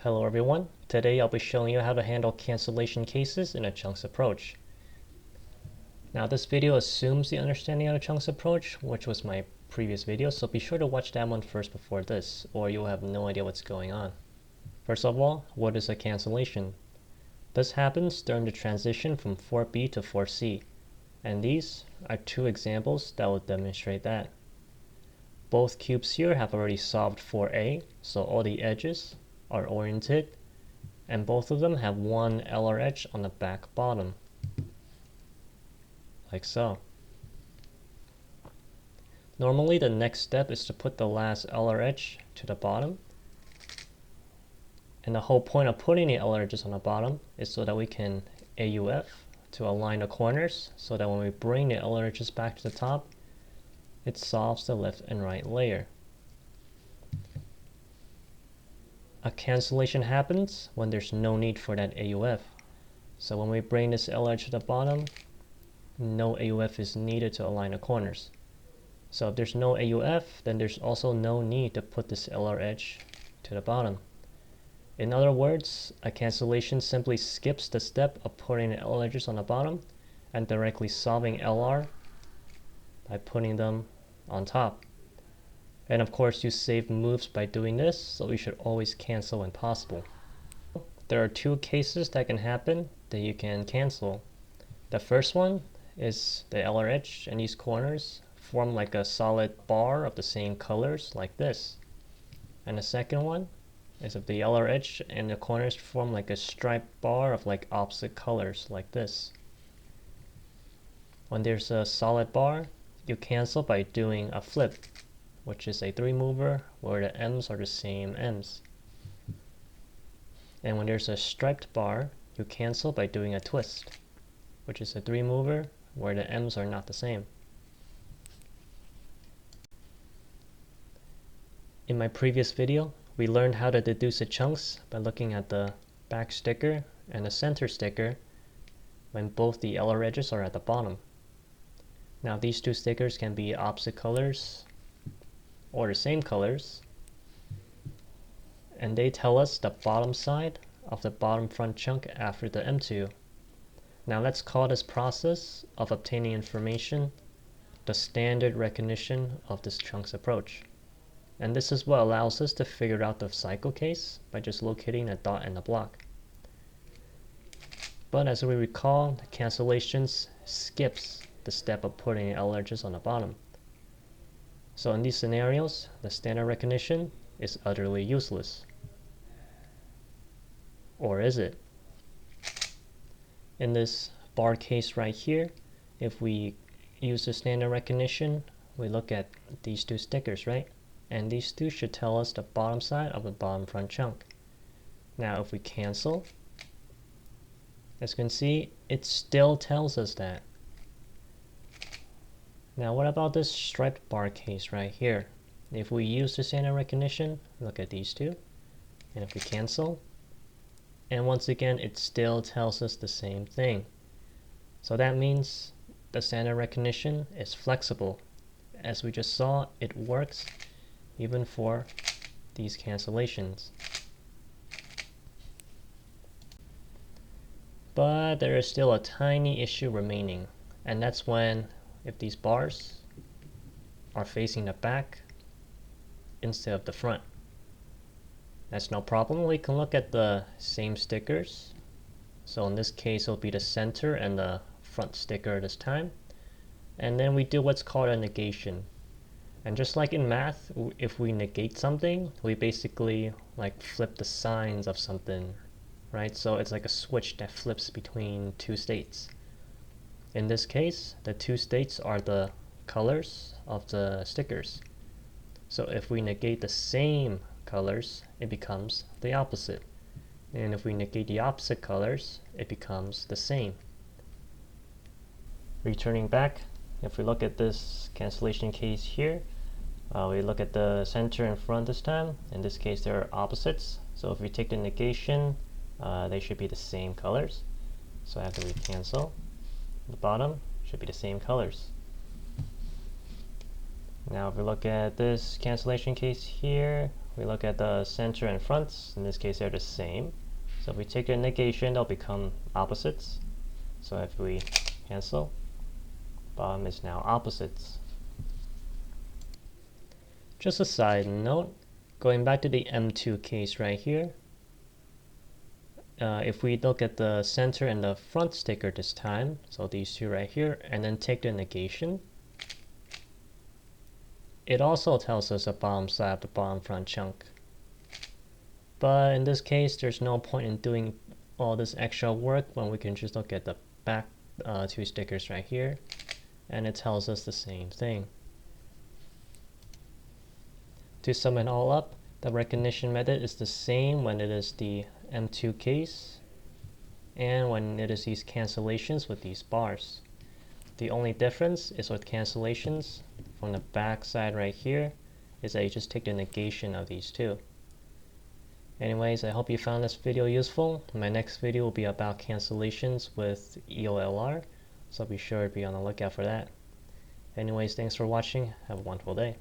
Hello everyone, today I'll be showing you how to handle cancellation cases in a chunks approach. Now this video assumes the understanding of a chunks approach, which was my previous video, so be sure to watch that one first before this, or you'll have no idea what's going on. First of all, what is a cancellation? This happens during the transition from 4B to 4C, and these are two examples that will demonstrate that. Both cubes here have already solved 4A, so all the edges are oriented, and both of them have one LR edge on the back bottom, like so. Normally the next step is to put the last LR edge to the bottom, and the whole point of putting the LR edges on the bottom is so that we can AUF to align the corners, so that when we bring the LR edges back to the top, it solves the left and right layer. A cancellation happens when there's no need for that AUF. So when we bring this LR edge to the bottom, no AUF is needed to align the corners. So if there's no AUF, then there's also no need to put this LR edge to the bottom. In other words, a cancellation simply skips the step of putting the LR edges on the bottom and directly solving LR by putting them on top. And of course you save moves by doing this, so you should always cancel when possible. There are two cases that can happen that you can cancel. The first one is the LR edge and these corners form like a solid bar of the same colors like this. And the second one is if the LR edge and the corners form like a striped bar of like opposite colors like this. When there's a solid bar, you cancel by doing a flip, which is a 3-mover where the M's are the same M's. And when there's a striped bar, you cancel by doing a twist, which is a 3-mover where the M's are not the same. In my previous video, we learned how to deduce the chunks by looking at the back sticker and the center sticker when both the LR edges are at the bottom. Now these two stickers can be opposite colors or the same colors, and they tell us the bottom side of the bottom front chunk after the M2. Now let's call this process of obtaining information the standard recognition of this chunks approach. And this is what allows us to figure out the cycle case by just locating a dot and a block. But as we recall, the cancellations skips the step of putting LR edges on the bottom. So in these scenarios, the standard recognition is utterly useless. Or is it? In this bar case right here, if we use the standard recognition, we look at these two stickers, right? And these two should tell us the bottom side of the bottom front chunk. Now if we cancel, as you can see, it still tells us that. Now what about this striped bar case right here? If we use the standard recognition, look at these two, and if we cancel, and once again it still tells us the same thing. So that means the standard recognition is flexible. As we just saw, it works even for these cancellations. But there is still a tiny issue remaining, and that's when if these bars are facing the back instead of the front. That's no problem. We can look at the same stickers. So in this case, it'll be the center and the front sticker this time. And then we do what's called a negation. And just like in math, if we negate something, we basically like flip the signs of something, right? So it's like a switch that flips between two states. In this case, the two states are the colors of the stickers. So if we negate the same colors, it becomes the opposite. And if we negate the opposite colors, it becomes the same. Returning back, if we look at this cancellation case here, we look at the center and front this time. In this case, they are opposites. So if we take the negation, they should be the same colors. So after we cancel, the bottom should be the same colors. Now if we look at this cancellation case here, we look at the center and fronts. In this case, they're the same. So if we take their negation, they'll become opposites. So if we cancel, bottom is now opposites. Just a side note, going back to the M2 case right here, if we look at the center and the front sticker this time, so these two right here, and then take the negation, it also tells us the bottom side of the bottom front chunk. But in this case, there's no point in doing all this extra work when we can just look at the back two stickers right here, and it tells us the same thing. To sum it all up, the recognition method is the same when it is the M2 case and when it is these cancellations with these bars. The only difference is with cancellations from the back side right here is that you just take the negation of these two. Anyways, I hope you found this video useful. My next video will be about cancellations with EOLR, so be sure to be on the lookout for that. Anyways, thanks for watching. Have a wonderful day.